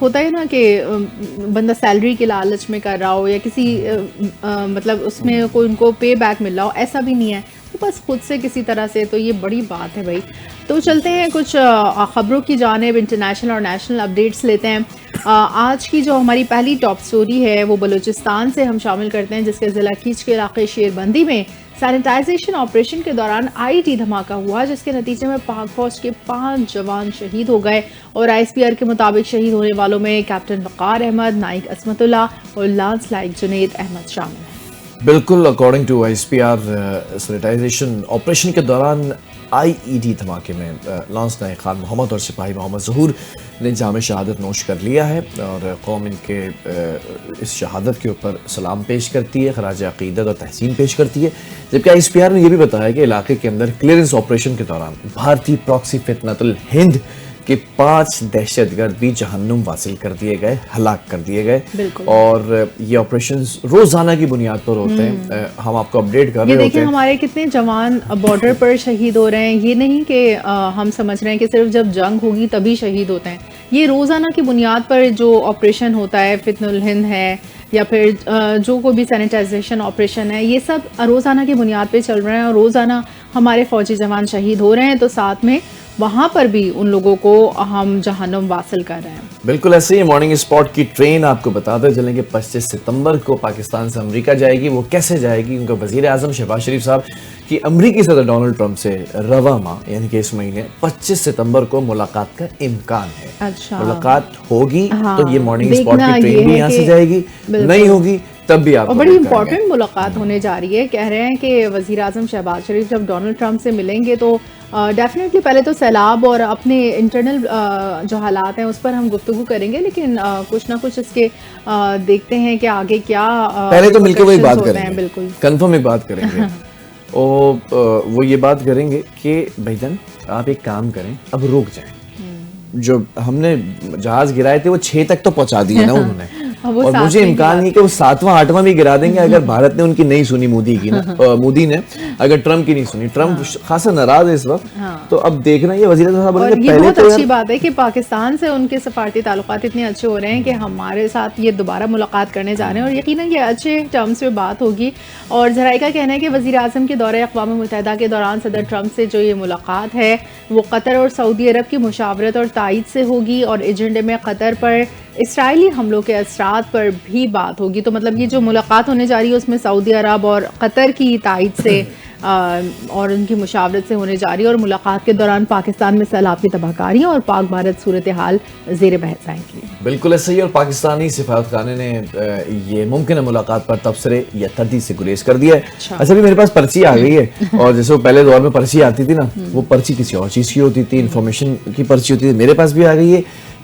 ہوتا ہے نا کہ بندہ سیلری کے لالچ میں کر رہا ہو یا کسی مطلب اس میں کوئی ان کو پے بیک مل رہا ہو، ایسا بھی نہیں ہے، بس خود سے کسی طرح سے، تو یہ بڑی بات ہے بھائی. تو چلتے ہیں کچھ خبروں کی جانب، انٹرنیشنل اور نیشنل اپڈیٹس لیتے ہیں. آج کی جو ہماری پہلی ٹاپ سٹوری ہے وہ بلوچستان سے ہم شامل کرتے ہیں، جس کے ضلع کیچ کے علاقے شیر بندی میں سینیٹائزیشن آپریشن کے دوران IED دھماکہ ہوا، جس کے نتیجے میں پاک فوج کے 5 جوان شہید ہو گئے. اور ISPR کے مطابق شہید ہونے والوں میں کیپٹن وقار احمد، نائک عصمت اللہ اور لانس لائک جنید احمد شامل ہیں. بالکل، according to ISPR sanitisation operation کے دوران IED دھماکے میں لانس نائک خان محمد اور سپاہی محمد ظہور نے جام شہادت نوش کر لیا ہے، اور قوم ان کے اس شہادت کے اوپر سلام پیش کرتی ہے، خراج عقیدت اور تحسین پیش کرتی ہے. جبکہ ISPR نے یہ بھی بتایا کہ علاقے کے اندر کلیئرنس آپریشن کے دوران بھارتی پراکسی فتنۃ الہند کہ 5 دہشت گرد بھی جہنم واصل کر دیے گئے، ہلاک کر دیے گئے. اور یہ آپریشنز روزانہ کی بنیاد پر ہوتے ہیں. ہم آپ کو اپڈیٹ کر رہے ہوتے ہیں. دیکھیں ہمارے کتنے جوان بارڈر پر شہید ہو رہے ہیں. یہ نہیں کہ ہم سمجھ رہے ہیں کہ صرف جب جنگ ہوگی تبھی شہید ہوتے ہیں. یہ روزانہ کی بنیاد پر جو آپریشن ہوتا ہے، فتنہ الہند ہے یا پھر جو کوئی بھی سینیٹائزیشن آپریشن ہے، یہ سب روزانہ کی بنیاد پہ چل رہے ہیں، اور روزانہ ہمارے فوجی جوان شہید ہو رہے ہیں، تو ساتھ میں وہاں پر بھی ان لوگوں کو ہم جہنم واصل کر رہے ہیں. بالکل ایسے ہی مارننگ اسپاٹ کی ٹرین آپ کو بتاتے چلیں کہ 25 ستمبر کو پاکستان سے امریکہ جائے گی. وہ کیسے جائے گی؟ ان کا وزیر اعظم شہباز شریف صاحب کی امریکی صدر ڈونلڈ ٹرمپ سے رواں ماہ یعنی کہ اس مہینے 25 ستمبر کو ملاقات کا امکان ہے. اچھا، ملاقات ہوگی تو یہ مارننگ اسپاٹ کی ٹرین بھی یہاں سے جائے گی، نہیں ہوگی تب بھی آپ. اور بڑی امپورٹنٹ ملاقات ہونے جا رہی ہے. کہہ رہے ہیں کہ وزیر اعظم شہباز شریف جب ڈونلڈ ٹرمپ سے ملیں گے تو ڈیفینیٹلی پہلے تو سیلاب اور اپنے انٹرنل جو حالات ہیں اس پر ہم گفتگو کریں گے، لیکن کچھ نہ کچھ اس کے دیکھتے ہیں کہ آگے کیا. پہلے تو مل کے وہی بات کریں گے، بالکل کنفرم ایک بات کریں گے. وہ یہ بات کریں گے کہ بھائی جان آپ ایک کام کریں، اب رک جائیں. جو ہم نے جہاز گرائے تھے وہ 6 تک تو پہنچا دیے نا انہوں نے، اور مجھے امکان نہیں کہ وہ 7واں 8واں بھی گرا دیں گے اگر بھارت نے ان کی نہیں سنی. مودی نے اگر ٹرمپ کی نہیں سنی. ٹرمپ خاصا ناراض ہے اس وقت. تو اب دیکھنا یہ وزیر اعظم صاحب اور یہ بہت اچھی بات ہے کہ پاکستان سے ان کے سفارتی تعلقات اتنے اچھے ہو رہے ہیں کہ ہمارے ساتھ یہ دوبارہ ملاقات کرنے جا رہے ہیں، اور یقیناً یہ اچھے ٹرمز پہ بات ہوگی. اور ذرائع کا کہنا ہے کہ وزیر اعظم کے دورہ اقوام متحدہ کے دوران صدر ٹرمپ سے جو یہ ملاقات ہے وہ قطر اور سعودی عرب کی مشاورت اور تائید سے ہوگی، اور ایجنڈے میں قطر پر اسرائیلی حملوں کے اثرات پر بھی بات ہوگی. تو مطلب یہ جو ملاقات ہونے جا رہی ہے اس میں سعودی عرب اور قطر کی تائید سے اور ان کی مشاورت سے ہونے جا رہی ہے. اور ملاقات کے دوران پاکستان میں سیلاب کی تباہ کاریاں اور پاک بھارت صورتحال زیر بحث آئیں گی. بالکل ایسا ہی. اور پاکستانی سفارتخانے نے یہ ممکنہ ملاقات پر تبصرے یا تردید سے گریز کر دیا ہے. اچھا بھی میرے پاس پرچی آ گئی ہے، اور جیسے وہ پہلے دور میں پرچی آتی تھی نا، وہ پرچی کسی اور چیز کی ہوتی تھی، انفارمیشن کی پرچی ہوتی تھی. میرے پاس بھی آ گئی ہے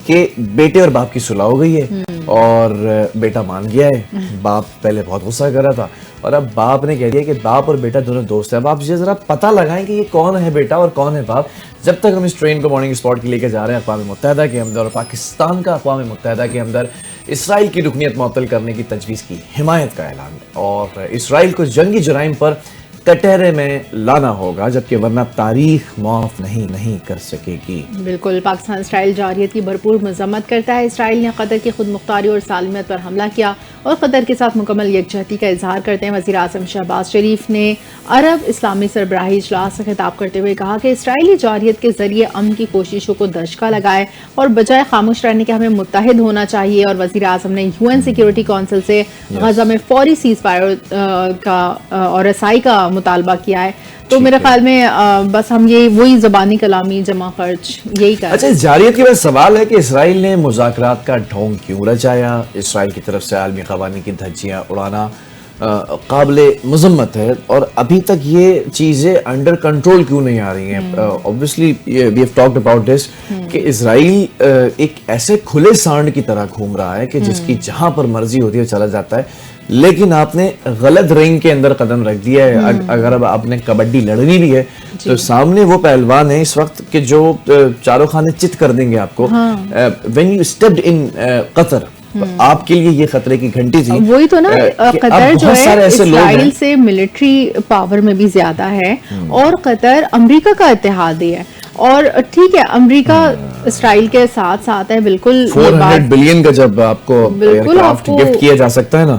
کہ بیٹے اور باپ کی صلح ہو گئی ہے، اور بیٹا مان گیا ہے. باپ پہلے بہت غصہ کر رہا تھا، اور اب باپ نے کہہ دیا کہ باپ اور بیٹا دونوں دوست ہیں. اب آپ ذرا پتہ لگائیں کہ یہ کون ہے بیٹا اور کون ہے باپ. جب تک ہم اس ٹرین کو مارننگ اسپاٹ کے لے کے جا رہے ہیں اقوام متحدہ کے اندر، اور پاکستان کا اقوام متحدہ کے اندر اسرائیل کی رکنیت معطل کرنے کی تجویز کی حمایت کا اعلان، اور اسرائیل کو جنگی جرائم پر کٹہرے میں لانا ہوگا، جبکہ ورنہ تاریخ معاف نہیں کر سکے گی. بالکل. پاکستان اسرائیل جارحیت کی بھرپور مذمت کرتا ہے. اسرائیل نے قطر کی خود مختاری اور سالمیت پر حملہ کیا اور قطر کے ساتھ مکمل یکجہتی کا اظہار کرتے ہیں. وزیر اعظم شہباز شریف نے عرب اسلامی سربراہی اجلاس سے خطاب کرتے ہوئے کہا کہ اسرائیلی جارحیت کے ذریعے امن کی کوششوں کو دشکا لگائے، اور بجائے خاموش رہنے کے ہمیں متحد ہونا چاہیے. اور وزیر اعظم نے UN سیکیورٹی کونسل سے غزہ میں فوری سیز فائر کا اور رسائی کا مطالبہ کیا ہے. تو میرے خیال میں بس ہم یہ وہی زبانی کلامی جمع خرچ یہی کر. اچھا، جارحیت کے بعد سوال ہے کہ اسرائیل نے مذاکرات کا ڈھونگ کیوں رچایا؟ اسرائیل کی طرف سے عالمی قوانین کی دھجیاں اڑانا قابل مذمت ہے، اور ابھی تک یہ چیزیں انڈر کنٹرول کیوں نہیں آ رہی ہیں؟ obviously we have talked about this کہ اسرائیل ایک ایسے کھلے سانڈ کی طرح گھوم رہا ہے کہ جس کی جہاں پر مرضی ہوتی ہے چلا جاتا ہے. لیکن آپ نے غلط رنگ کے اندر قدم رکھ دیا ہے. اگر اب آپ نے کبڈی لڑنی بھی ہے تو سامنے وہ پہلوان ہے اس وقت کہ جو چاروں خانے چت کر دیں گے آپ کو. when you stepped in قطر، آپ کے لیے یہ خطرے کی گھنٹی تھی. وہی تو نا، قطر جو ہے اسرائیل سے ملٹری پاور میں بھی زیادہ ہے، اور قطر امریکہ کا اتحادی ہے. اور ٹھیک ہے امریکہ اسرائیل کے ساتھ ساتھ ہے بالکل. 400 بلین کا جب آپ کو ایئر بالکل کرافٹ گفٹ کیا جا سکتا ہے نا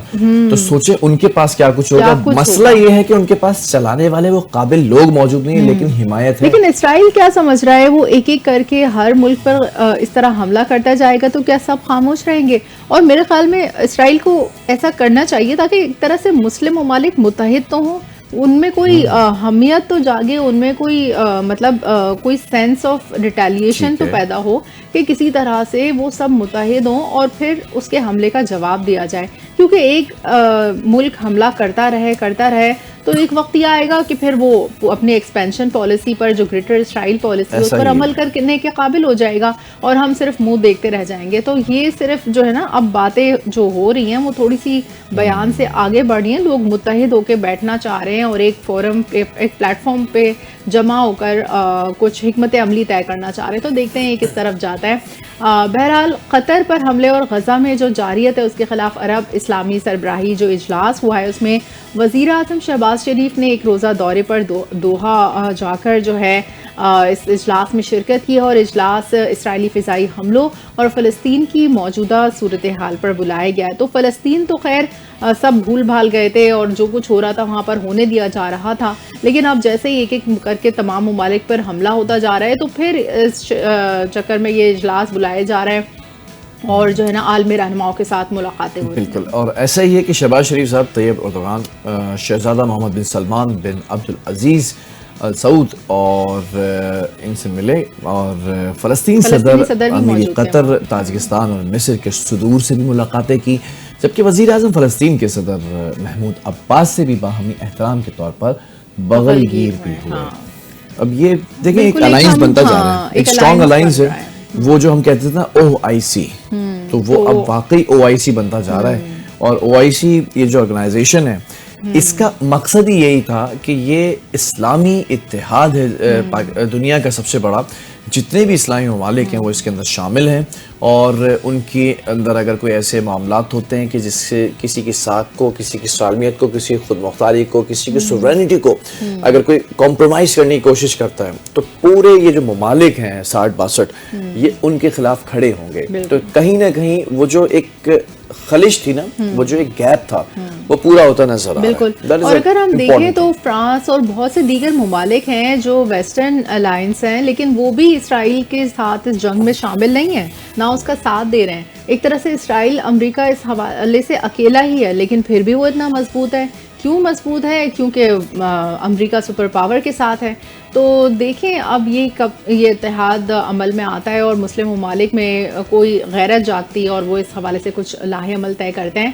تو سوچیں ان کے پاس کیا کچھ ہوگا. مسئلہ یہ ہے کہ ان کے پاس چلانے والے وہ قابل لوگ موجود نہیں ہیں لیکن حمایت ہے. لیکن اسرائیل کیا سمجھ رہا ہے وہ ایک ایک کر کے ہر ملک پر اس طرح حملہ کرتا جائے گا تو کیا سب خاموش رہیں گے؟ اور میرے خیال میں اسرائیل کو ایسا کرنا چاہیے تاکہ ایک طرح سے مسلم ممالک متحد تو ہوں, ان میں کوئی حمیت تو جاگے, ان میں کوئی مطلب کوئی سینس آف ریٹیلیشن تو پیدا ہو کہ کسی طرح سے وہ سب متحد ہوں اور پھر اس کے حملے کا جواب دیا جائے. کیونکہ ایک ملک حملہ کرتا رہے تو ایک وقت یہ آئے گا کہ پھر وہ اپنی ایکسپینشن پالیسی پر جو گریٹر اسرائیل پالیسی اس پر عمل کرنے کے قابل ہو جائے گا اور ہم صرف منہ دیکھتے رہ جائیں گے. تو یہ صرف جو ہے نا اب باتیں جو ہو رہی ہیں وہ تھوڑی سی بیان سے آگے بڑھ رہی ہیں. لوگ متحد ہو کے بیٹھنا چاہ رہے ہیں اور ایک فورم پہ ایک پلیٹ فارم پہ جمع ہو کر کچھ حکمت عملی طے کرنا چاہ رہے ہیں. تو دیکھتے ہیں یہ کس طرف جاتا ہے. بہرحال قطر پر حملے اور غزہ میں جو جاریت ہے اس کے خلاف عرب اسلامی سربراہی جو اجلاس ہوا ہے اس میں وزیر اعظم شہباز شریف نے ایک روزہ دورے پر دوحہ جا کر جو ہے اس اجلاس میں شرکت کی اور اجلاس اسرائیلی فضائی حملوں اور فلسطین کی موجودہ صورتحال پر بلایا گیا ہے. تو فلسطین تو خیر سب بھول بھال گئے تھے اور جو کچھ ہو رہا تھا وہاں پر ہونے دیا جا رہا تھا, لیکن اب جیسے ہی ایک ایک کر کے تمام ممالک پر حملہ ہوتا جا رہا ہے تو پھر اس چکر میں یہ اجلاس بلائے جا رہے ہیں اور جو ہے نا عالمی رہنماؤں کے ساتھ ملاقاتیں ہوئی. بالکل, اور ایسا ہی ہے کہ شہباز شریف صاحب طیب اردوغان, شہزادہ محمد بن سلمان بن عبد العزیز ال سعود اور ان سے ملے اور فلسطین صدر امیر قطر, تاجکستان اور مصر کے صدور سے بھی ملاقاتیں کی, جبکہ وزیر اعظم فلسطین کے صدر محمود عباس سے بھی باہمی احترام کے طور پر بغل گیر بھی ہوئے. اب یہ دیکھیں ایک الائنس بنتا جا رہا ہے, ایک اسٹرانگ الائنس ہے. وہ جو ہم کہتے تھے نا او آئی سی, تو وہ اب واقعی او آئی سی بنتا جا رہا ہے. اور او آئی سی یہ جو آرگنائزیشن ہے اس کا مقصد ہی یہی تھا کہ یہ اسلامی اتحاد ہے دنیا کا سب سے بڑا, جتنے بھی اسلامی ممالک ہیں وہ اس کے اندر شامل ہیں اور ان کے اندر اگر کوئی ایسے معاملات ہوتے ہیں کہ جس سے کسی کی ساکھ کو, کسی کی سالمیت کو, کسی کی خود مختاری کو, کسی کی سورینٹی کو اگر کوئی کمپرومائز کرنے کی کوشش کرتا ہے تو پورے یہ جو ممالک ہیں 60-62 یہ ان کے خلاف کھڑے ہوں گے. تو کہیں نہ کہیں وہ جو ایک خلش تھی نا, وہ جو ایک گیپ تھا وہ پورا ہوتا نظر آ رہا ہے. بالکل, اور اگر ہم دیکھیں تو فرانس اور بہت سے دیگر ممالک ہیں جو ویسٹرن الائنس ہیں لیکن وہ بھی اسرائیل کے ساتھ اس جنگ میں شامل نہیں ہیں, نہ اس کا ساتھ دے رہے ہیں. ایک طرح سے اسرائیل امریکہ اس حوالے سے اکیلا ہی ہے لیکن پھر بھی وہ اتنا مضبوط ہے. کیوں مضبوط ہے؟ کیونکہ امریکہ سپر پاور کے ساتھ ہے. تو دیکھیں اب یہ کب یہ اتحاد عمل میں آتا ہے اور مسلم ممالک میں کوئی غیرت جاگتی ہے اور وہ اس حوالے سے کچھ لاہ عمل طے کرتے ہیں.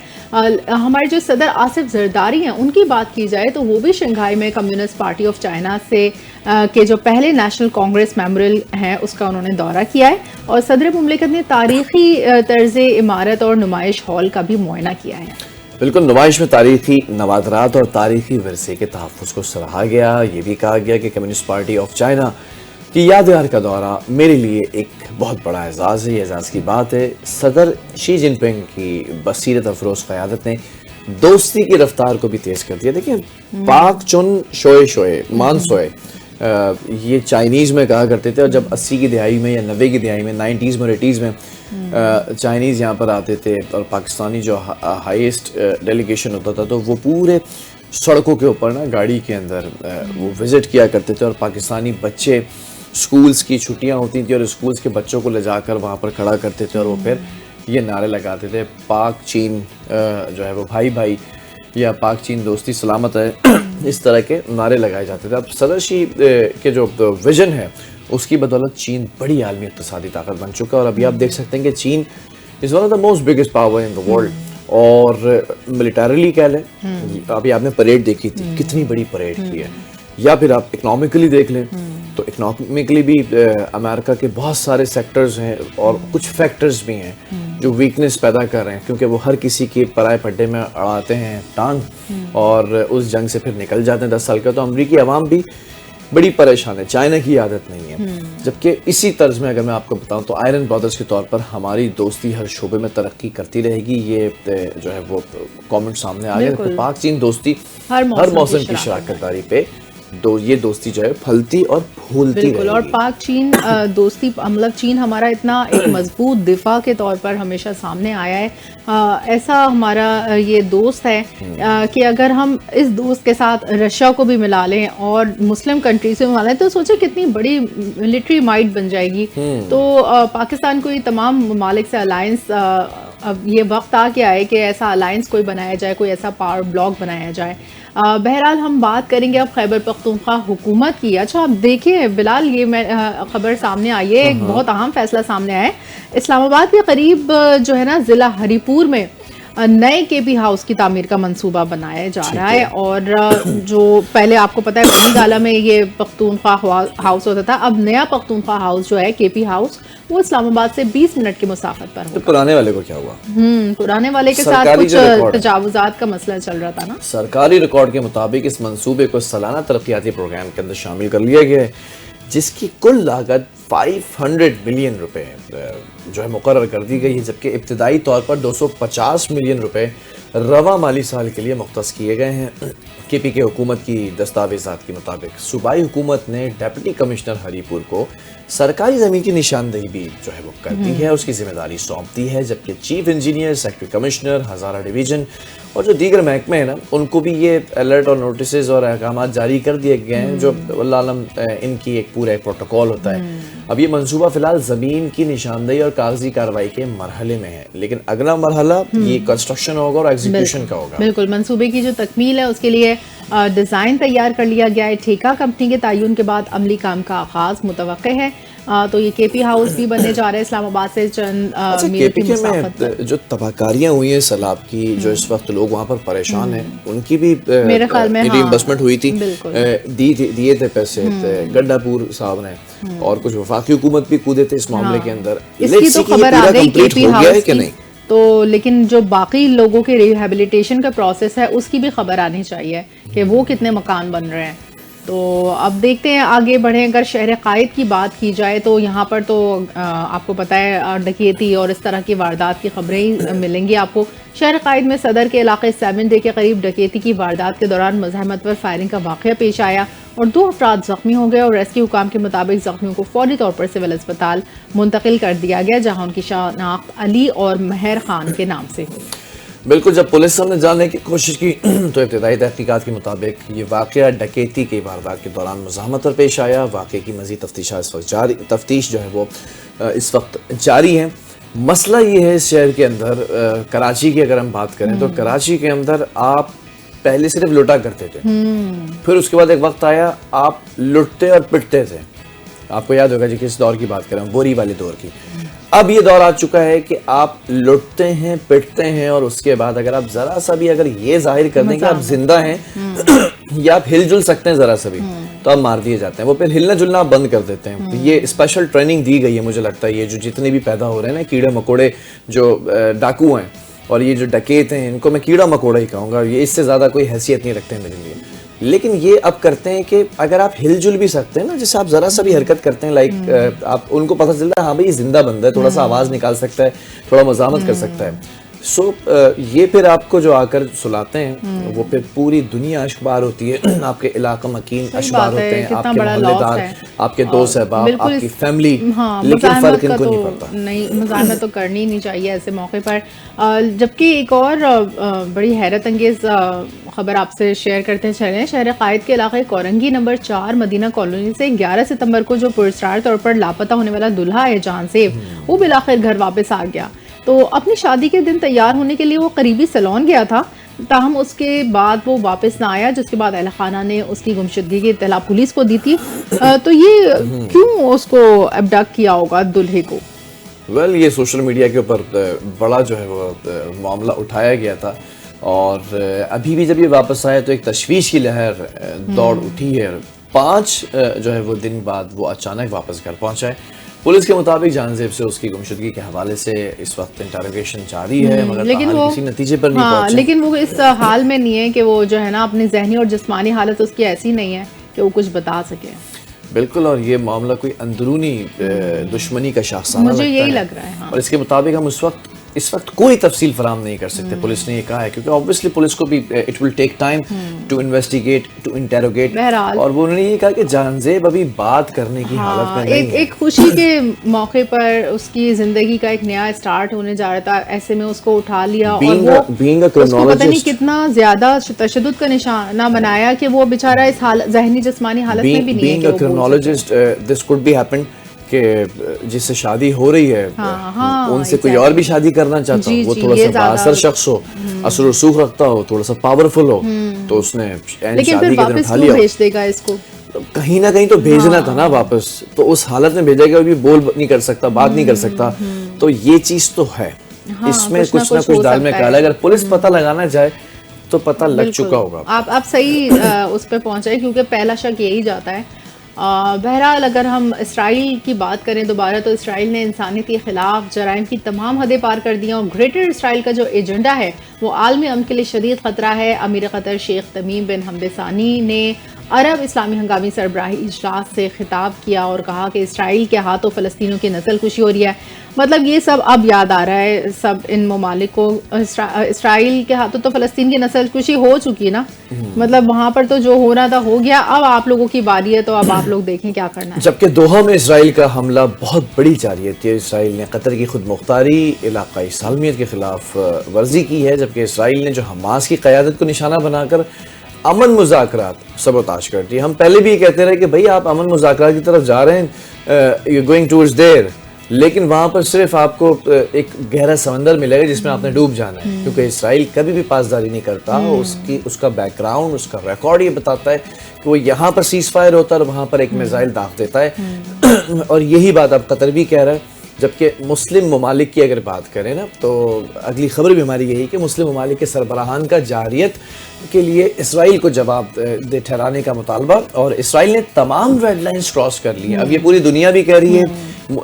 ہمارے جو صدر آصف زرداری ہیں ان کی بات کی جائے تو وہ بھی شنگھائی میں کمیونسٹ پارٹی آف چائنا سے کے جو پہلے نیشنل کانگریس میموریل ہیں اس کا انہوں نے دورہ کیا ہے اور صدر مملکت نے تاریخی طرز عمارت اور نمائش ہال کا بھی معائنہ کیا ہے. بالکل, نمائش میں تاریخی نوادرات اور تاریخی ورثے کے تحفظ کو سراہا گیا. یہ بھی کہا گیا کہ کمیونسٹ پارٹی آف چائنا کی یادگار کا دورہ میرے لیے ایک بہت بڑا اعزاز ہے. یہ اعزاز کی بات ہے. صدر شی جن پنگ کی بصیرت افروز قیادت نے دوستی کی رفتار کو بھی تیز کر دیا. دیکھیں پاک چن شوئے مان سوئے یہ چائنیز میں کہا کرتے تھے, اور جب 80 کی دہائی میں یا 90 کی دہائی میں 90s میں اور 80s میں چائنیز یہاں پر آتے تھے اور پاکستانی جو ہائیسٹ ڈیلیگیشن ہوتا تھا تو وہ پورے سڑکوں کے اوپر نا گاڑی کے اندر وہ وزٹ کیا کرتے تھے اور پاکستانی بچے اسکولز کی چھٹیاں ہوتی تھیں اور اسکولز کے بچوں کو لے جا کر وہاں پر کھڑا کرتے تھے اور وہ پھر یہ نعرے لگاتے تھے پاک چین جو ہے وہ بھائی بھائی یا پاک چین دوستی سلامت ہے, اس طرح کے نعرے لگائے جاتے تھے. اب صدر شی کے جو ویژن ہے اس کی بدولت چین بڑی عالمی اقتصادی طاقت بن چکا ہے اور ابھی آپ دیکھ سکتے ہیں کہ چین is one of the most biggest power in the world. اور ملیٹریلی کہہ لیں, ابھی آپ نے پریڈ دیکھی تھی کتنی بڑی پریڈ کی ہے, یا پھر آپ اکنامکلی دیکھ لیں تو اکنامکلی بھی امریکہ کے بہت سارے سیکٹرز ہیں اور کچھ فیکٹرز بھی ہیں جو ویکنس پیدا کر رہے ہیں کیونکہ وہ ہر کسی کی پرائے پڈے میں اڑاتے ہیں ٹانگ اور اس جنگ سے پھر نکل جاتے ہیں 10 سال کا. تو امریکی عوام بھی بڑی پریشان ہے, چائنا کی عادت نہیں ہے. جبکہ اسی طرز میں اگر میں آپ کو بتاؤں تو آئرن برادرز کے طور پر ہماری دوستی ہر شعبے میں ترقی کرتی رہے گی. یہ جو ہے وہ کامنٹ سامنے آ گیا. پاک چین دوستی ہر موسم کی شراکت داری پہ یہ دوستی جو ہے پھلتی اور پھولتی رہے بالکل. اور پاک چین دوستی مطلب چین ہمارا اتنا ایک مضبوط دفاع کے طور پر ہمیشہ سامنے آیا ہے. ایسا ہمارا یہ دوست ہے کہ اگر ہم اس دوست کے ساتھ رشیا کو بھی ملا لیں اور مسلم کنٹری سے ملا لیں تو سوچیں کتنی بڑی ملٹری مائٹ بن جائے گی. تو پاکستان کو یہ تمام ممالک سے الائنس اب یہ وقت آ کے آئے کہ ایسا الائنس کوئی بنایا جائے, کوئی ایسا پاور بلاک بنایا جائے. بہرحال ہم بات کریں گے اب خیبر پختونخوا حکومت کی. اچھا آپ دیکھیں بلال, یہ خبر سامنے آئی ہے, ایک بہت اہم فیصلہ سامنے آیا ہے. اسلام آباد کے قریب جو ہے نا ضلع ہری پور میں نئے کے پی ہاؤس کی تعمیر کا منصوبہ بنایا جا رہا ہے. اور جو پہلے آپ کو پتا ہے بنی گالہ میں یہ پختونخوا ہاؤس ہوتا تھا, اب نیا پختونخوا ہاؤس جو ہے کے پی ہاؤس وہ اسلام آباد سے 20 منٹ کی مسافت پر ہوگا. پرانے والے کو کیا ہوا؟ پرانے والے کے ساتھ کچھ تجاوزات کا مسئلہ چل رہا تھا نا. سرکاری ریکارڈ کے مطابق اس منصوبے کو سالانہ ترقیاتی پروگرام کے اندر شامل کر لیا گیا ہے, جس کی کل لاگت 500 ملین روپے جو ہے مقرر کر دی گئی ہے, جبکہ ابتدائی طور پر 250 ملین روپے رواں مالی سال کے لیے مختص کیے گئے ہیں. کے پی کے حکومت کی دستاویزات کے مطابق صوبائی حکومت نے ڈپٹی کمشنر ہری پور کو سرکاری زمین کی نشاندہی بھی جو ہے وہ کر دی ہے, اس کی ذمہ داری سونپ دی ہے, جبکہ chief engineer, secretary commissioner, Hazara division اور جو دیگر محکمے ہیں نا ان کو بھی یہ الرٹ اور نوٹسز اور احکامات جاری کر دیے گئے ہیں, جو واللہ عالم ان کی ایک پورا ایک پروٹوکول ہوتا ہے. اب یہ منصوبہ فی الحال زمین کی نشاندہی اور کاغذی کارروائی کے مرحلے میں ہے, لیکن اگلا مرحلہ یہ کنسٹرکشن ہوگا اور ایگزیکیوشن کا ہوگا. بالکل, منصوبے کی جو تکمیل ہے اس کے لیے ڈیزائن تیار کر لیا گیا ہے. ٹھیکہ کمپنی کے تعین کے بعد عملی کام کا آغاز متوقع ہے. تو یہ کے پی ہاؤس بھی بننے جا رہے ہیں اسلام آباد سے چند میل کی مسافت پر. جو تباہکاریاں ہوئی ہیں سیلاب کی, جو اس وقت لوگ وہاں پر پریشان ہیں, ان کی بھی میرے خیال میں انویسٹمنٹ ہوئی تھی, دیے تھے پیسے گڈھا پور صاحب نے, اور کچھ وفاقی حکومت بھی کودے تھے اس معاملے کے اندر. اس کی تو خبر آ گئی کے پی ہاؤس کی, تو لیکن جو باقی لوگوں کے ریہیبلیٹیشن کا پروسیس ہے اس کی بھی خبر آنی چاہیے کہ وہ کتنے مکان بن رہے ہیں. تو اب دیکھتے ہیں آگے بڑھیں. اگر شہر قائد کی بات کی جائے تو یہاں پر تو آپ کو پتہ ہے ڈکیتی اور اس طرح کی واردات کی خبریں ہی ملیں گی آپ کو. شہر قائد میں صدر کے علاقے 7 ڈے کے قریب ڈکیتی کی واردات کے دوران مزاحمت پر فائرنگ کا واقعہ پیش آیا اور 2 افراد زخمی ہو گئے, اور ریسکیو حکام کے مطابق زخمیوں کو فوری طور پر سول اسپتال منتقل کر دیا گیا, جہاں ان کی شناخت علی اور مہر خان کے نام سے ہوئی. بالکل, جب پولیس نے جاننے کی کوشش کی تو ابتدائی تحقیقات کے مطابق یہ واقعہ ڈکیتی کی واردات کے دوران مزاحمت پر پیش آیا. واقعے کی مزید تفتیش جو ہے وہ اس وقت جاری ہے. مسئلہ یہ ہے اس شہر کے اندر, کراچی کی اگر ہم بات کریں تو کراچی کے اندر آپ پہلے صرف لوٹا کرتے تھے, پھر اس کے بعد ایک وقت آیا آپ لٹتے اور پٹتے تھے. آپ کو یاد ہوگا جی کس دور کی بات کر رہا ہوں, بوری والے دور کی. اب یہ دور آ چکا ہے کہ آپ لٹتے ہیں, پٹتے ہیں, اور اس کے بعد اگر آپ ذرا سا بھی اگر یہ ظاہر کر دیں کہ آپ زندہ ہیں یا آپ ہل جل سکتے ہیں ذرا سا بھی, تو آپ مار دیے جاتے ہیں. وہ پھر ہلنا جلنا بند کر دیتے ہیں. یہ اسپیشل ٹریننگ دی گئی ہے مجھے لگتا ہے, یہ جو جتنے بھی پیدا ہو رہے ہیں نا کیڑے مکوڑے جو ڈاکو ہیں اور یہ جو ڈکیت ہیں, ان کو میں کیڑا مکوڑا ہی کہوں گا, یہ اس سے زیادہ کوئی حیثیت نہیں رکھتے ہیں میرے لیے. لیکن یہ اب کرتے ہیں کہ اگر آپ ہل جل بھی سکتے ہیں نا, جیسے آپ ذرا سا بھی حرکت کرتے ہیں, لائک آپ ان کو پتہ چلتا ہے ہاں بھائی یہ زندہ بندہ ہے, تھوڑا سا آواز نکال سکتا ہے, تھوڑا مزاحمت کر سکتا ہے. سو یہ پھر آپ کو جو آ کر سلاتے ہیں وہ پھر پوری دنیا اشکبار ہوتی ہے. آپ کے علاقہ مکین اشکبار ہوتے ہیں, آپ کے محلے دار, آپ کے دوست احباب, آپ کی فیملی, لیکن فرق ان کو نہیں پڑتا. نہیں, مزاحمت تو کرنی نہیں چاہیے ایسے موقع پر. جبکہ ایک اور بڑی حیرت انگیز خبر آپ سے شیئر کرتے چلیں. شہر قائد کے علاقے کورنگی نمبر 4 مدینہ کالونی سے 11 ستمبر کو جو پراسرار طور پر لاپتہ ہونے والا دلہا ہے جہاں سیف, وہ بالآخر گھر واپس آ گیا. تو اپنی شادی کے دن تیار ہونے کے لیے وہ قریبی سیلون گیا تھا, تاہم اس کے بعد وہ واپس نہ آیا, جس کے بعد اہل خانہ نے اس کی گمشدگی کی اطلاع پولیس کو دی تھی. تو یہ کیوں اس کو ابڈکٹ کیا ہوگا دلہے کو؟ ویل یہ سوشل میڈیا کے اوپر بڑا جو ہے وہ معاملہ اٹھایا گیا تھا, اور ابھی بھی جب یہ واپس آیا تو ایک تشویش کی لہر دوڑ اٹھی ہے. 5 جو ہے وہ دن بعد وہ اچانک واپس گھر پہنچا ہے. پولیس کے مطابق جان زیب سے اس کی گمشدگی کے حوالے سے اس وقت انٹروگیشن جاری ہے, مگر کسی نتیجے پر نہیں پہنچے. لیکن وہ اس حال میں نہیں ہے کہ وہ جو ہے نا اپنی ذہنی اور جسمانی حالت اس کی ایسی نہیں ہے کہ وہ کچھ بتا سکے. بالکل, اور یہ معاملہ کوئی اندرونی دشمنی کا شاخسانہ مجھے یہی لگ رہا ہے. اور اس کے مطابق ہم اس وقت اس وقت کوئی تفصیل فراہم نہیں کر سکتے. پولیس نے یہ کہا ہے کیونکہ obviously پولیس کو بھی it will take time to investigate to interrogate, اور وہ انہوں نے یہ کہا کہ جہانزیب ابھی بات کرنے کی حالت میں نہیں ہے. ایک خوشی کے موقع پر اس کی زندگی کا ایک نیا اسٹارٹ ہونے جا رہا تھا, ایسے میں اس کو اٹھا لیا اور وہ اس کو پتہ نہیں کتنا زیادہ تشدد کا نشانہ بنایا کہ وہ بیچارہ اس ذہنی جسمانی حالت میں بھی نہیں ہے. Being a criminologist, this could be happen کہ جس سے شادی ہو رہی ہے ان سے کوئی اور بھی شادی کرنا چاہتا ہو, وہ تھوڑا سا بااثر شخص ہو, اثر و رسوخ رکھتا ہو, تھوڑا سا پاورفل ہو, تو اس نے لیکن پھر واپس کیوں بھیج دے گا اس کو؟ کہیں نہ کہیں تو بھیجنا تھا نا واپس, تو اس حالت میں بھیجا گیا, بھی بول نہیں کر سکتا, بات نہیں کر سکتا, تو یہ چیز تو ہے اس میں کچھ نہ کچھ دال میں کالا. اگر پولیس پتہ لگانا جائے تو پتہ لگ چکا ہوگا. آپ صحیح اس پہ پہنچے کیونکہ پہلا شک یہی جاتا ہے. بہرحال اگر ہم اسرائیل کی بات کریں دوبارہ, تو اسرائیل نے انسانیت کے خلاف جرائم کی تمام حدیں پار کر دی ہیں, اور گریٹر اسرائیل کا جو ایجنڈا ہے وہ عالمی امن کے لیے شدید خطرہ ہے. امیر قطر شیخ تمیم بن حمد ثانی نے عرب اسلامی ہنگامی سربراہی اجلاس سے خطاب کیا اور کہا کہ اسرائیل کے ہاتھوں فلسطینیوں کی نسل کشی ہو رہی ہے. مطلب یہ سب اب یاد آ رہا ہے سب ان ممالک کو, اسرائیل کے ہاتھوں تو فلسطین کی نسل کشی ہو چکی نا, مطلب وہاں پر تو جو ہونا تھا ہو گیا, اب آپ لوگوں کی باری ہے, تو اب آپ لوگ دیکھیں کیا کرنا ہے. جبکہ دوحہ میں اسرائیل کا حملہ بہت بڑی جارحیت ہے. اسرائیل نے قطر کی خود مختاری, علاقائی سالمیت کے خلاف ورزی کی ہے, جبکہ اسرائیل نے جو حماس کی قیادت کو نشانہ بنا کر امن مذاکرات سبوتاش کر دی. ہم پہلے بھی یہ کہتے رہے کہ بھائی آپ امن مذاکرات کی طرف جا رہے ہیں, یو گوئنگ ٹورڈز دیر, لیکن وہاں پر صرف آپ کو ایک گہرا سمندر ملے گا جس میں آپ نے ڈوب جانا ہے, کیونکہ اسرائیل کبھی بھی پاسداری نہیں کرتا. اس کا بیک گراؤنڈ, اس کا ریکارڈ یہ بتاتا ہے کہ وہ یہاں پر سیز فائر ہوتا ہے اور وہاں پر ایک میزائل داغ دیتا ہے. اور یہی بات اب قطر بھی کہہ رہا ہے. جبکہ مسلم ممالک کی اگر بات کریں نا, تو اگلی خبر بھی ہماری یہی کہ مسلم ممالک کے سربراہان کا جارحیت کے لیے اسرائیل کو جواب دہ ٹھہرانے کا مطالبہ, اور اسرائیل نے تمام ریڈ لائنز کراس کر لی ہیں. اب یہ پوری دنیا بھی کہہ رہی ہے,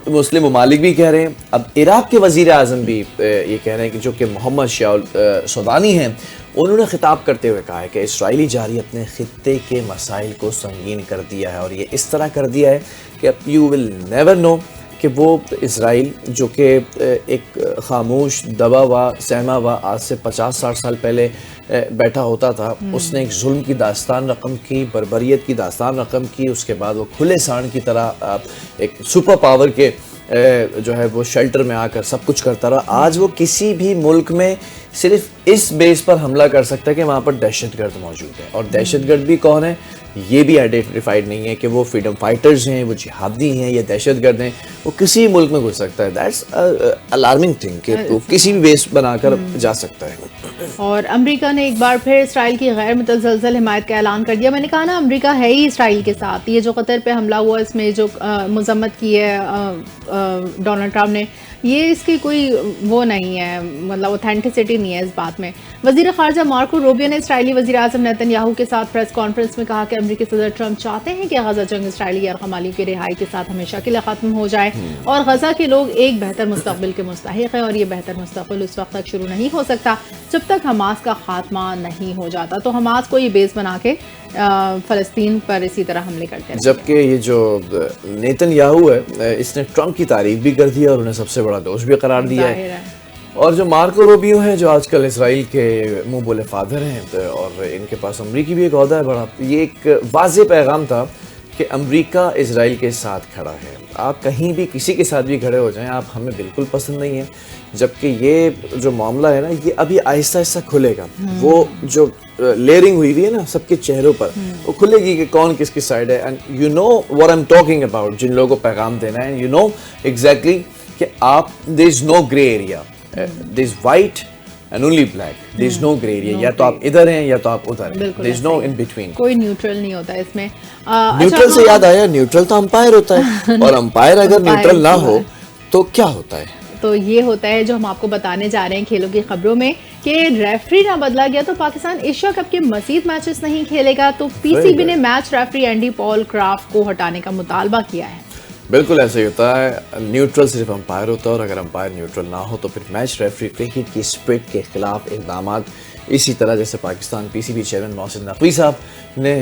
مسلم ممالک بھی کہہ رہے ہیں. اب عراق کے وزیر اعظم بھی یہ کہہ رہے ہیں کہ جو کہ محمد شیع السودانی ہیں, انہوں نے خطاب کرتے ہوئے کہا ہے کہ اسرائیلی جارحیت نے خطے کے مسائل کو سنگین کر دیا ہے, اور یہ اس طرح کر دیا ہے کہ یو ول نیور نو کہ وہ اسرائیل جو کہ ایک خاموش دبا ہوا سہما ہوا آج سے 50-60 سال پہلے بیٹھا ہوتا تھا, اس نے ایک ظلم کی داستان رقم کی, بربریت کی داستان رقم کی. اس کے بعد وہ کھلے سانڈ کی طرح ایک سپر پاور کے جو ہے وہ شیلٹر میں آ کر سب کچھ کرتا رہا. آج وہ کسی بھی ملک میں صرف اس بیس پر حملہ کر سکتا ہے کہ وہاں پر دہشت گرد موجود ہے, اور دہشت گرد بھی کون ہے یہ بھی آئیڈینٹیفائڈ نہیں ہے کہ وہ فریڈم فائٹرز ہیں, وہ جہادی ہیں یا دہشت گرد ہیں. وہ کسی ملک میں گھس سکتا ہے. دیٹس الارمنگ تھنگ کہ وہ کسی بھی بیس بنا کر جا سکتا ہے. اور امریکہ نے ایک بار پھر اسرائیل کی غیر متزلزل حمایت کا اعلان کر دیا. میں نے کہا نا امریکہ ہے ہی اسرائیل کے ساتھ. یہ جو قطر پہ حملہ ہوا اس میں جو مذمت کی ہے ڈونلڈ ٹرمپ نے, یہ اس کی کوئی وہ نہیں ہے, مطلب اوتھینٹسٹی نہیں ہے اس بات میں. وزیر خارجہ مارکو روبیو نے اسرائیلی وزیر اعظم نیتن یاہو کے ساتھ پریس کانفرنس میں کہا کہ امریکی صدر ٹرمپ چاہتے ہیں کہ غزہ جنگ اسرائیلی غیر حمالیوں کی رہائی کے ساتھ ہمیشہ کے لیے ختم ہو جائے, اور غزہ کے لوگ ایک بہتر مستقبل کے مستحق ہیں, اور یہ بہتر مستقبل اس وقت تک شروع نہیں ہو سکتا جب تک حماس کا خاتمہ نہیں ہو جاتا. تو حماس کو یہ بیس بنا کے فلسطین پر اسی طرح حملے کرتے ہیں. جبکہ یہ جو نیتن یاہو ہے اس نے ٹرمپ کی تعریف بھی کر دی اور انہیں سب سے بڑا دوست بھی قرار دیا ہے. اور جو مارکو روبیو ہیں جو آج کل اسرائیل کے منہ بولے فادر ہیں, اور ان کے پاس امریکی بھی ایک عہدہ ہے بڑا, یہ ایک واضح پیغام تھا کہ امریکہ اسرائیل کے ساتھ کھڑا ہے. آپ کہیں بھی کسی کے ساتھ بھی کھڑے ہو جائیں, آپ ہمیں بالکل پسند نہیں ہیں. جبکہ یہ جو معاملہ ہے نا یہ ابھی آہستہ آہستہ کھلے گا. وہ جو لیئرنگ ہوئی ہے نا سب کے چہروں پر, وہ کھلے گی کہ کون کس کی سائڈ ہے. And you know what I am talking about. جن لوگوں کو پیغام دینا ہے, یو نو ایگزیکٹلی کہ آپ there is no grey area, there is white and only black. there is no gray area. یا تو آپ ادھر ہیں یا تو آپ ادھر ہیں. there is no in between. کوئی نیوٹرل نہیں ہوتا اس میں. نیوٹرل سے یاد آیا, نیوٹرل تو امپائر ہوتا ہے, اور امپائر اگر نیوٹرل نہ ہو تو کیا ہوتا ہے؟ تو یہ ہوتا ہے جو ہم آپ کو بتانے جا رہے ہیں کھیلوں کی خبروں میں, کہ ریفری نہ بدلا گیا تو پاکستان ایشیا کپ کے مزید میچز نہیں کھیلے گا. تو پی سی بی نے میچ ریفری اینڈی پال کرافٹ کو ہٹانے کا مطالبہ کیا ہے. بالکل ایسا ہی ہوتا ہے. نیوٹرل صرف امپائر ہوتا ہے, اور اگر امپائر نیوٹرل نہ ہو تو پھر میچ ریفری کرکٹ کی اسپرٹ کے خلاف اقدامات اسی طرح جیسے پاکستان پی C B chairman Mohsin Naqvi صاحب نے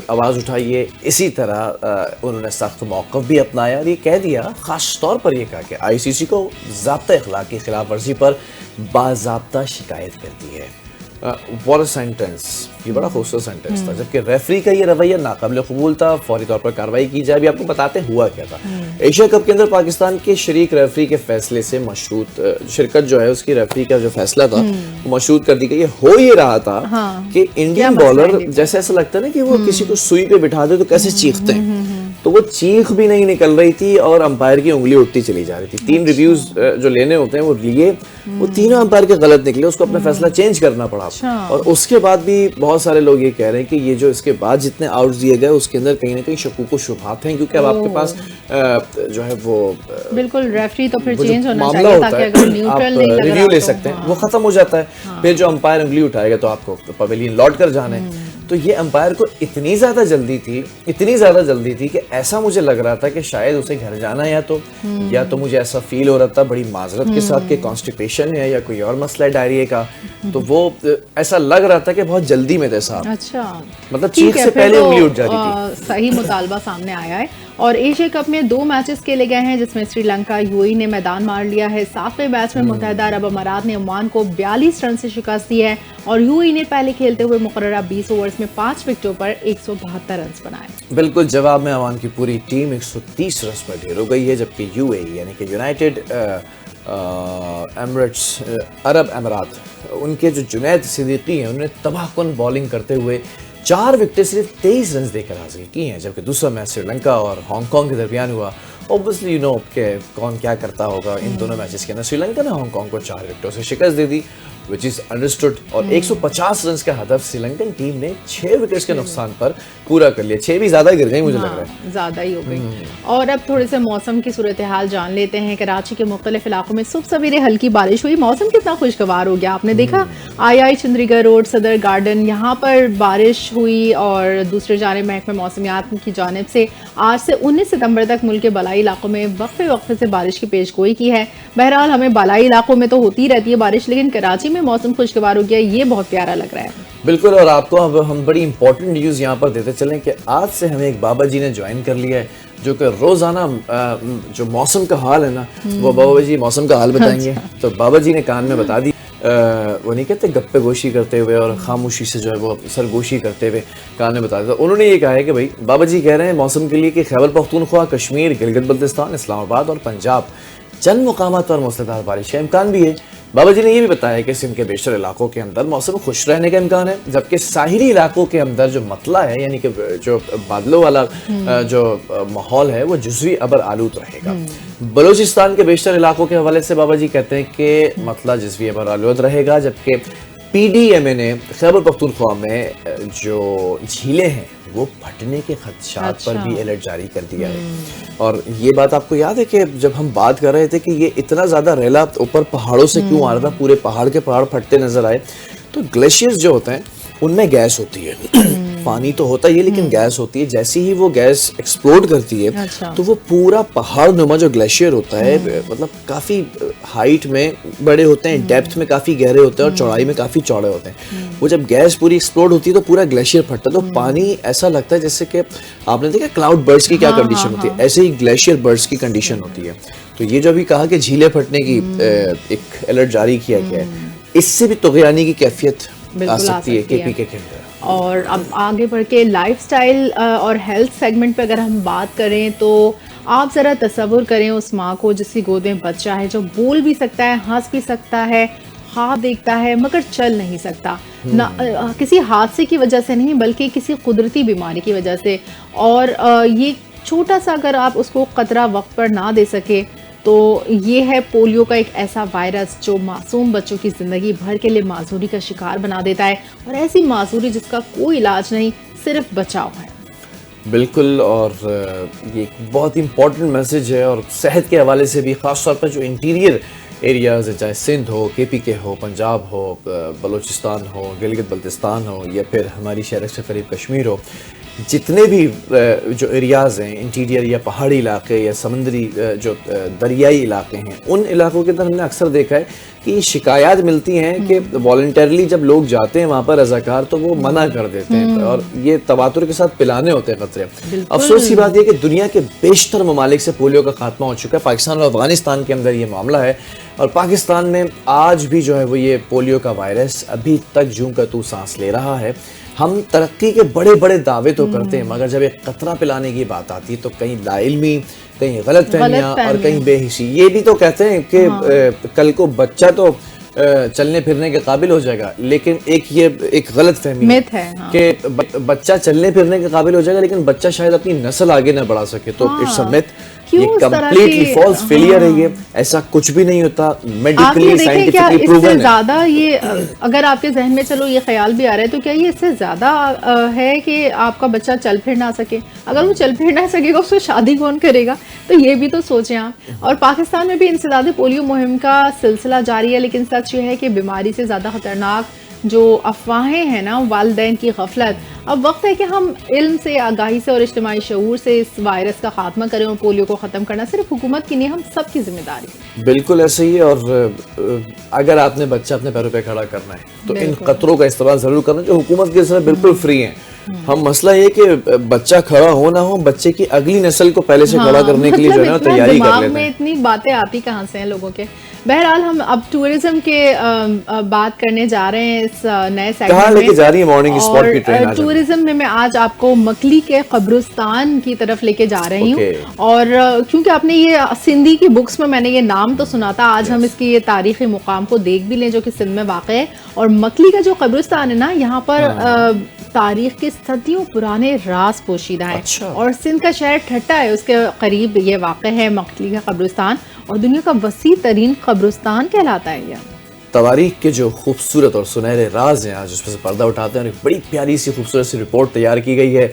آواز اٹھائی ہے، اسی طرح انہوں نے سخت موقف بھی اپنایا اور یہ کہہ دیا، خاص طور پر یہ کہا کہ آئی سی سی کو ضابطۂ اخلاق کی خلاف ورزی پر باضابطہ شکایت کرتی ہے. واٹ اے سینٹنس، یہ بڑا خوبصورت سینٹنس تھا. جبکہ ریفری کا یہ رویہ ناقابل قبول تھا، فوری طور پر کارروائی کی جائے. ابھی آپ کو بتاتے ہوا کیا تھا. ایشیا کپ کے اندر پاکستان کے شریک ریفری کے فیصلے سے مشروط شرکت جو ہے اس کی ریفری کا جو فیصلہ تھا وہ مشروط کر دی گئی. ہو یہ رہا تھا کہ انڈین بالر جیسے ایسا لگتا ہے نا کہ وہ کسی کو سوئی پہ بٹھا دے تو کیسے چیختے ہیں، تو وہ چیخ بھی نہیں نکل رہی تھی اور امپائر کی انگلی اٹھتی چلی جا رہی تھی. 3 ریویوز جو لینے ہوتے ہیں وہ لیے، وہ تینوں امپائر کے غلط نکلے، اس کو اپنا فیصلہ چینج کرنا پڑا. اور اس کے بعد بھی بہت سارے لوگ یہ کہہ رہے ہیں کہ یہ جو اس کے بعد جتنے آؤٹس دیے گئے اس کے اندر کہیں نہ کہیں شکوک و شبہات ہیں، کیونکہ اب آپ کے پاس جو ہے وہ بالکل ریفری تو پھر چینج ہونا معاملہ چاہیے ہوتا تاکہ ہے، اگر نیوٹرل نہیں آپ لگ رہا ریویو لے سکتے ہیں، وہ ختم ہو جاتا ہے. پھر جو امپائر انگلی اٹھائے گا تو آپ کو پویلین لوٹ کر جانا ہے. تو یہ امپائر کو اتنی زیادہ جلدی تھی کہ ایسا مجھے لگ رہا تھا کہ شاید اسے گھر جانا ہے، یا تو مجھے ایسا فیل ہو رہا تھا بڑی معذرت کے ساتھ کہ کانسٹیپیشن ہے یا کوئی اور مسئلہ ہے ڈائریا کا. تو وہ ایسا لگ رہا تھا کہ بہت جلدی میں تھے صاحب. اچھا، مطلب چیخ سے پہلے انگلی اٹھ جاتی تھی. صحیح مطالبہ سامنے آیا ہے. اور ایشیا کپ میں 2 میچز کھیلے گئے ہیں جس میں سری لنکا یو اے ای نے میدان مار لیا ہے. 7ویں میچ میں متحدہ عرب امارات نے عمان کو 42 رن سے شکست دی ہے اور یو اے ای نے پہلے کھیلتے ہوئے مقررہ 20 اوورز میں 5 وکٹوں پر 172 رنز بنائے. بالکل جواب میں عمان کی پوری ٹیم 130 رنز پر ڈھیر ہو گئی ہے، جبکہ یو اے ای یعنی کہ یونائٹڈ ایمریٹس عرب امارات، ان کے جو جنید صدیقی ہیں انہوں نے تباہ کن بالنگ کرتے ہوئے 4 وکٹیں صرف 23 رنز دے کر حاصل کی ہیں. جبکہ دوسرا میچ سری لنکا اور ہانگ کانگ کے درمیان ہوا. اوبویسلی یو نو کہ کون کیا کرتا ہوگا ان دونوں میچز کے اندر. سری لنکا نے ہانگ کانگ کو 4 وکٹوں سے شکست دے دی which is understood. اور 150 رنز کا ہدف سری لنکن ٹیم نے 6 وکٹس کے نقصان پر پورا کر لیا. 6 بھی زیادہ گر گئی مجھے لگ رہا ہے، زیادہ ہی ہو گئی. اور اب تھوڑے سے موسم کی صورتحال جان لیتے ہیں. کراچی کے مختلف علاقوں میں صبح سویرے ہلکی بارش ہوئی. موسم کتنا خوشگوار ہو گیا، آپ نے دیکھا آئی چندری گڑھ روڈ، صدر گارڈن، یہاں پر بارش ہوئی. اور دوسری جانب محکمہ موسمیات کی جانب سے آج سے 19 ستمبر تک ملک کے بالائی علاقوں میں وقفے سے بارش کی پیش گوئی کی ہے. بہرحال ہمیں بالائی علاقوں میں تو ہوتی رہتی ہے بارش، لیکن کراچی میں موسم خوشگوار ہو گیا، یہ بہت پیارا لگ رہا ہے. بالکل. اور آپ کو اب ہم بڑی امپورٹنٹ نیوز یہاں پر دیتے چلیں کہ آج سے ہمیں ایک بابا جی نے جوائن کر لیا ہے جو کہ روزانہ جو موسم کا حال ہے نا وہ بابا جی موسم کا حال بتائیں گے. تو بابا جی نے کان میں بتا دی، وہ نہیں کہتے گپے گوشی کرتے ہوئے اور خاموشی سے جو ہے وہ سرگوشی کرتے ہوئے کان میں بتا دیا. انہوں نے یہ کہا ہے کہ بھائی بابا جی کہہ رہے ہیں موسم کے لیے کہ خیبر پختونخوا، کشمیر، گلگت بلتستان، اسلام آباد اور پنجاب چند مقامات پر موسلادھار بارش کا امکان بھی ہے. بابا جی نے یہ بھی بتایا کہ سندھ کے بیشتر علاقوں کے اندر موسم خوش رہنے کا امکان ہے، جبکہ ساحلی علاقوں کے اندر جو مطلع ہے یعنی کہ جو بادلوں والا جو ماحول ہے وہ جزوی ابر آلود رہے گا. بلوچستان کے بیشتر علاقوں کے حوالے سے بابا جی کہتے ہیں کہ مطلع جزوی ابر آلود رہے گا، جبکہ پی ڈی ایم اے نے خیبر پختونخوا میں جو جھیلیں ہیں وہ پھٹنے کے خدشات پر بھی الرٹ جاری کر دیا ہے. اور یہ بات آپ کو یاد ہے کہ جب ہم بات کر رہے تھے کہ یہ اتنا زیادہ ریلا اوپر پہاڑوں سے کیوں آ رہا تھا، پورے پہاڑ کے پہاڑ پھٹتے نظر آئے، تو گلیشیئرز جو ہوتے ہیں ان میں گیس ہوتی ہے. پانی تو ہوتا ہی ہے لیکن گیس ہوتی ہے. جیسے ہی وہ گیس ایکسپلوڈ کرتی ہے تو وہ پورا پہاڑ نما جو گلیشیئر ہوتا ہے مطلب کافی ہائٹ میں بڑے ہوتے ہیں، ڈیپتھ میں کافی گہرے ہوتے ہیں اور چوڑائی میں کافی چوڑے ہوتے ہیں. وہ جب گیس پوری ایکسپلوڈ ہوتی ہے تو پورا گلیشیئر پھٹتا ہے. تو پانی ایسا لگتا ہے جیسے کہ آپ نے دیکھا کلاؤڈ برسٹ کی کیا کنڈیشن ہوتی ہے، ایسے ہی گلیشیئر برسٹ کی کنڈیشن ہوتی ہے. تو یہ جو ابھی کہا کہ جھیلیں پھٹنے کی ایک الرٹ جاری کیا گیا ہے، اس سے بھی طغیانی کی کیفیت آ سکتی ہے کے پی کے اندر. اور اب آگے بڑھ کے لائف سٹائل اور ہیلتھ سیگمنٹ پہ اگر ہم بات کریں تو آپ ذرا تصور کریں اس ماں کو جس کی گود میں بچہ ہے، جو بول بھی سکتا ہے، ہنس بھی سکتا ہے، خواب دیکھتا ہے مگر چل نہیں سکتا، کسی حادثے کی وجہ سے نہیں بلکہ کسی قدرتی بیماری کی وجہ سے. اور یہ چھوٹا سا اگر آپ اس کو قطرہ وقت پر نہ دے سکے تو یہ ہے پولیو کا ایک ایسا وائرس جو معصوم بچوں کی زندگی بھر کے لیے معذوری کا شکار بنا دیتا ہے، اور ایسی معذوری جس کا کوئی علاج نہیں، صرف بچاؤ ہے. بالکل. اور یہ ایک بہت امپورٹنٹ میسج ہے. اور صحت کے حوالے سے بھی خاص طور پر جو انٹیریئر ایریاز چاہے سندھ ہو، کے پی کے ہو، پنجاب ہو، بلوچستان ہو، گلگت بلتستان ہو یا پھر ہماری شہر سے قریب کشمیر ہو، جتنے بھی جو ایریاز ہیں انٹیریئر یا پہاڑی علاقے یا سمندری جو دریائی علاقے ہیں ان علاقوں کے اندر ہم نے اکثر دیکھا ہے کہ شکایات ملتی ہیں کہ والنٹرلی جب لوگ جاتے ہیں وہاں پر رضاکار تو وہ منع کر دیتے ہیں اور یہ تواتر کے ساتھ پلانے ہوتے ہیں قطرے. افسوس کی بات یہ کہ دنیا کے بیشتر ممالک سے پولیو کا خاتمہ ہو چکا ہے. پاکستان اور افغانستان کے اندر یہ معاملہ ہے اور پاکستان میں آج بھی جو ہے وہ یہ پولیو کا وائرس ابھی تک جوں کا تو سانس لے رہا ہے. ہم ترقی کے بڑے بڑے دعوے تو کرتے ہیں مگر جب ایک قطرہ پلانے کی بات آتی ہے تو کہیں لا علمی, کہیں غلط فہمیاں اور کہیں بے حسی. یہ بھی تو کہتے ہیں کہ کل کو بچہ تو چلنے پھرنے کے قابل ہو جائے گا لیکن ایک غلط فہمی ہے کہ بچہ چلنے پھرنے کے قابل ہو جائے گا لیکن بچہ شاید اپنی نسل آگے نہ بڑھا سکے. تو اٹس اے میتھ, یہ کمپلیٹلی فالس فیلئر ہے. یہ ایسا کچھ بھی نہیں ہوتا, میڈیکلی سائنٹیفکلی پروون ہے. زیادہ یہ اگر آپ کے ذہن میں چلو یہ خیال بھی آ رہا ہے تو کیا یہ اس سے زیادہ ہے کہ آپ کا بچہ چل پھر نہ سکے؟ اگر وہ چل پھر نہ سکے گا اس کو شادی کون کرے گا؟ تو یہ بھی تو سوچیں آپ. اور پاکستان میں بھی انسداد پولیو مہم کا سلسلہ جاری ہے لیکن سچ یہ ہے کہ بیماری سے زیادہ خطرناک جو افواہیں ہیں نا, والدین کی غفلت. اب وقت ہے کہ ہم علم سے, آگاہی سے اور اجتماعی شعور سے اس وائرس کا خاتمہ کریں اور پولیو کو ختم کرنا صرف حکومت کی نہیں, ہم سب کی ذمہ داری ہے. بالکل ایسے ہی ہے. اور اگر آپ نے بچہ اپنے پیروں پہ کھڑا کرنا ہے تو ان قطروں کا استعمال ضرور کرنا جو حکومت کے ساتھ بالکل فری ہیں. ہم مسئلہ یہ کہ بچہ کھڑا ہو نہ ہو, بچے کی اگلی نسل کو پہلے سے کھڑا کرنے کے لیے جو ہے نا تیاری کر لیتے ہیں. اتنی باتیں آتی کہاں سے ہیں لوگوں کے. بہرحال ہم اب ٹورزم کے بات کرنے جا رہے ہیں اس نئے سیگمنٹ میں. کہاں لے کے جا رہی ہے مارننگ اسپاٹ کی ٹرین؟ ٹورزم میں آج آپ کو مکلی کے قبرستان کی طرف لے کے جا رہی ہوں. اور کیونکہ آپ نے یہ سندھی کی بکس میں نے یہ نام تو سنا تھا, آج ہم اس کی یہ تاریخی مقام کو دیکھ بھی لیں جو کہ سندھ میں واقع ہے. اور مکلی کا جو قبرستان ہے نا, یہاں پر تاریخ کے صدیوں پرانے راز پوشیدہ ہیں. اور سندھ کا شہر ٹھٹا ہے, اس کے قریب یہ واقع ہے مکلی کا قبرستان, اور دنیا کا وسیع ترین قبرستان کہلاتا ہے. یہ تواریخ کے جو خوبصورت اور سنہرے راز ہیں آج اس پر سے پردہ اٹھاتے ہیں اور ایک بڑی پیاری سی خوبصورت سی رپورٹ تیار کی گئی ہے.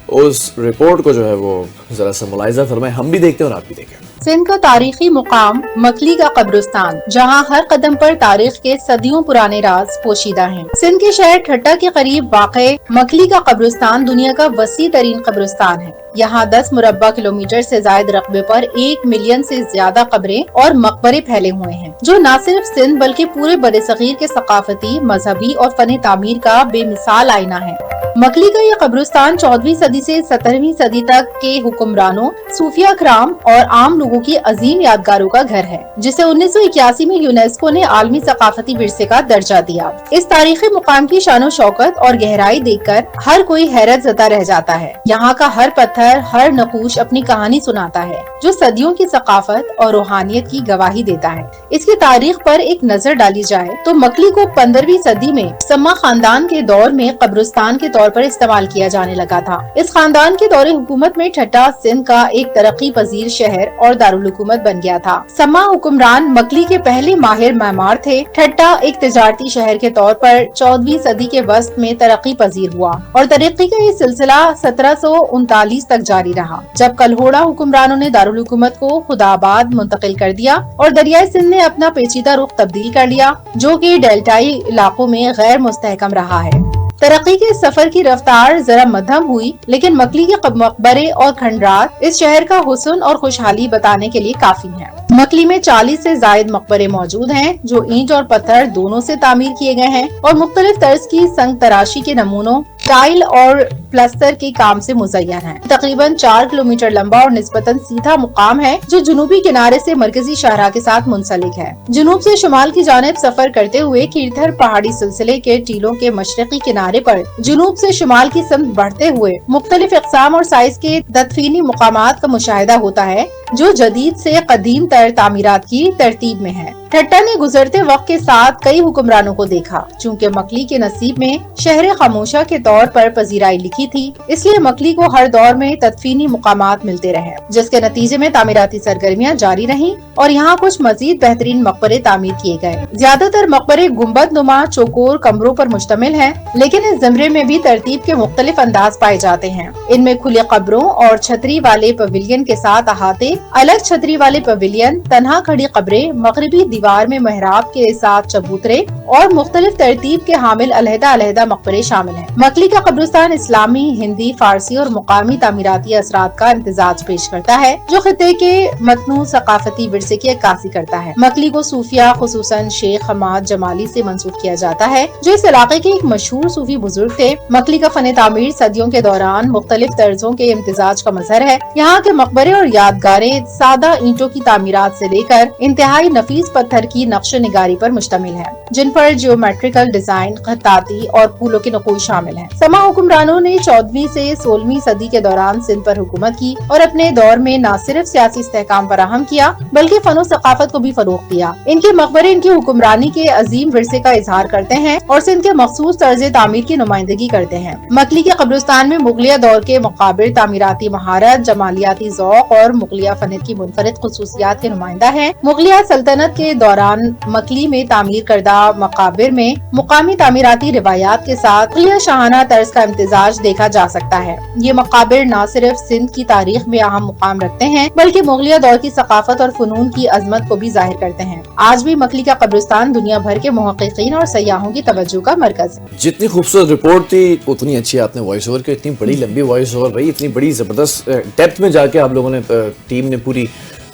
اس رپورٹ کو جو ہے وہ ذرا سا ملاحظہ فرمائیں, ہم بھی دیکھتے ہیں اور آپ بھی دیکھیں. سندھ کا تاریخی مقام مکلی کا قبرستان, جہاں ہر قدم پر تاریخ کے صدیوں پرانے راز پوشیدہ ہیں. سندھ کے شہر ٹھٹا کے قریب واقع مکلی کا قبرستان دنیا کا وسیع ترین قبرستان ہے. یہاں 10 مربع کلومیٹر سے زائد رقبے پر 1 ملین سے زیادہ قبریں اور مقبرے پھیلے ہوئے ہیں, جو نہ صرف سندھ بلکہ پورے برصغیر کے ثقافتی, مذہبی اور فن تعمیر کا بے مثال آئینہ ہے. مکلی کا یہ قبرستان 14ویں صدی سے 17ویں صدی تک کے حکمرانوں, صوفیہ کرام اور عام لوگوں کی عظیم یادگاروں کا گھر ہے, جسے 1981 میں یونیسکو نے عالمی ثقافتی ورثے کا درجہ دیا. اس تاریخی مقام کی شان و شوکت اور گہرائی دیکھ کر ہر کوئی حیرت زدہ رہ جاتا ہے. یہاں کا ہر پتھر, ہر نقوش اپنی کہانی سناتا ہے جو صدیوں کی ثقافت اور روحانیت کی گواہی دیتا ہے. اس کی تاریخ پر ایک نظر ڈالی جائے تو مکلی کو 15ویں صدی میں سما خاندان کے دور میں قبرستان کے طور پر استعمال کیا جانے لگا تھا. اس خاندان کے دور حکومت میں ٹھٹا سندھ کا ایک ترقی پذیر شہر اور دارالحکومت بن گیا تھا. سما حکمران مکلی کے پہلے ماہر معمار تھے. ٹھٹا ایک تجارتی شہر کے طور پر 14ویں صدی کے وسط میں ترقی پذیر ہوا اور ترقی کا یہ سلسلہ 1739 تک جاری رہا, جب کلہوڑا حکمرانوں نے دارالحکومت کو خداباد منتقل کر دیا اور دریائے سندھ نے اپنا پیچیدہ رخ تبدیل کر لیا, جو کہ ڈیلٹائی علاقوں میں غیر مستحکم رہا ہے. ترقی کے سفر کی رفتار ذرا مدھم ہوئی, لیکن مکلی کے مقبرے اور کھنڈرات اس شہر کا حسن اور خوشحالی بتانے کے لیے کافی ہیں. مکلی میں 40 سے زائد مقبرے موجود ہیں جو اینٹ اور پتھر دونوں سے تعمیر کیے گئے ہیں اور مختلف طرز کی سنگ تراشی کے نمونوں, ٹائل اور پلستر کے کام سے مزین ہے. تقریباً 4 کلومیٹر لمبا اور نسبتاً سیدھا مقام ہے جو جنوبی کنارے سے مرکزی شاہراہ کے ساتھ منسلک ہے. جنوب سے شمال کی جانب سفر کرتے ہوئے کیرتھر پہاڑی سلسلے کے ٹیلوں کے مشرقی کنارے پر جنوب سے شمال کی سمت بڑھتے ہوئے مختلف اقسام اور سائز کے تدفینی مقامات کا مشاہدہ ہوتا ہے جو جدید سے قدیم تر تعمیرات کی ترتیب میں ہے. ٹھٹا نے گزرتے وقت کے ساتھ کئی حکمرانوں کو دیکھا. چونکہ مکلی کے نصیب میں شہر خاموشہ کے طور پر پذیرائی لکھی تھی, اس لیے مکلی کو ہر دور میں تدفینی مقامات ملتے رہے, جس کے نتیجے میں تعمیراتی سرگرمیاں جاری رہیں اور یہاں کچھ مزید بہترین مقبرے تعمیر کیے گئے. زیادہ تر مقبرے گنبد نما چوکور کمروں پر مشتمل ہیں, لیکن اس زمرے میں بھی ترتیب کے مختلف انداز پائے جاتے ہیں. ان میں کھلے قبروں اور چھتری والے پویلین کے ساتھ احاطے, الگ چھتری والے پویلین, تنہا کھڑی قبریں, مغربی دیوار میں محراب کے ساتھ چبوترے اور مختلف ترتیب کے حامل علیحدہ علیحدہ مقبرے شامل ہیں۔ مکلی کا قبرستان اسلامی، ہندی، فارسی اور مقامی تعمیراتی اثرات کا امتزاج پیش کرتا ہے جو خطے کے متنوع ثقافتی ورثے کی عکاسی کرتا ہے۔ مکلی کو صوفیہ خصوصاً شیخ حماد جمالی سے منسوب کیا جاتا ہے جو اس علاقے کے ایک مشہور صوفی بزرگ تھے۔ مکلی کا فن تعمیر صدیوں کے دوران مختلف طرزوں کے امتزاج کا مظہر ہے۔ یہاں کے مقبرے اور یادگاریں سادہ اینٹوں کی تعمیرات سے لے کر انتہائی نفیس پتھر کی نقش نگاری پر مشتمل ہے جن پر جیومیٹریکل ڈیزائن، خطاطی اور پھولوں کے نقوش شامل ہیں۔ سما حکمرانوں نے 14ویں سے 16ویں صدی کے دوران سندھ پر حکومت کی اور اپنے دور میں نہ صرف سیاسی استحکام فراہم کیا بلکہ فن و ثقافت کو بھی فروغ دیا۔ ان کے مقبرے ان کی حکمرانی کے عظیم ورثے کا اظہار کرتے ہیں اور سندھ کے مخصوص طرز تعمیر کی نمائندگی کرتے ہیں۔ مکلی کے قبرستان میں مغلیہ دور کے مقابر تعمیراتی مہارت، جمالیاتی ذوق اور مغلیہ فن کی منفرد خصوصیات کے نمائندہ ہیں۔ مغلیہ سلطنت کے دوران مکلی میں تعمیر کردہ مقابر میں مقامی تعمیراتی روایات کے ساتھ مغلیہ شاہانہ طرز کا امتزاج دیکھا جا سکتا ہے۔ یہ مقابر نہ صرف سندھ کی تاریخ میں اہم مقام رکھتے ہیں بلکہ مغلیہ دور کی ثقافت اور فنون کی عظمت کو بھی ظاہر کرتے ہیں۔ آج بھی مکلی کا قبرستان دنیا بھر کے محققین اور سیاحوں کی توجہ کا مرکز ہے۔ جتنی خوبصورت رپورٹ تھی اتنی اچھی آپ نے وائس اوور کی، اتنی بڑی لمبی وائس اوور بھائی، اتنی بڑی زبردست ڈیپتھ میں جا کے آپ لوگوں نے ٹیم نے پوری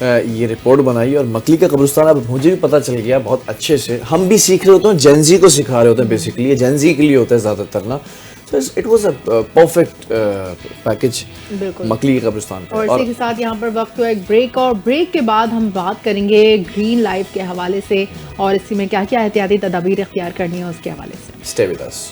یہ رپورٹ بنائی، اور مکلی کا قبرستان اب مجھے بھی پتہ چل گیا بہت اچھے سے۔ ہم بھی سیکھ رہے ہوتے ہیں، جین زی کو سکھا رہے ہوتے ہیں، بیسیکلی یہ جین زی کے لیے ہوتا ہے زیادہ تر نا۔ It was a perfect package Makli کے قبرستان کا۔ اور اسی کے ساتھ یہاں پر وقت ہوا ایک بریک، اور بریک کے بعد ہم بات کریں گے گرین لائف کے حوالے سے اور اسی میں کیا کیا احتیاطی تدابیر اختیار کرنی ہے اس کے حوالے سے۔ Stay with us.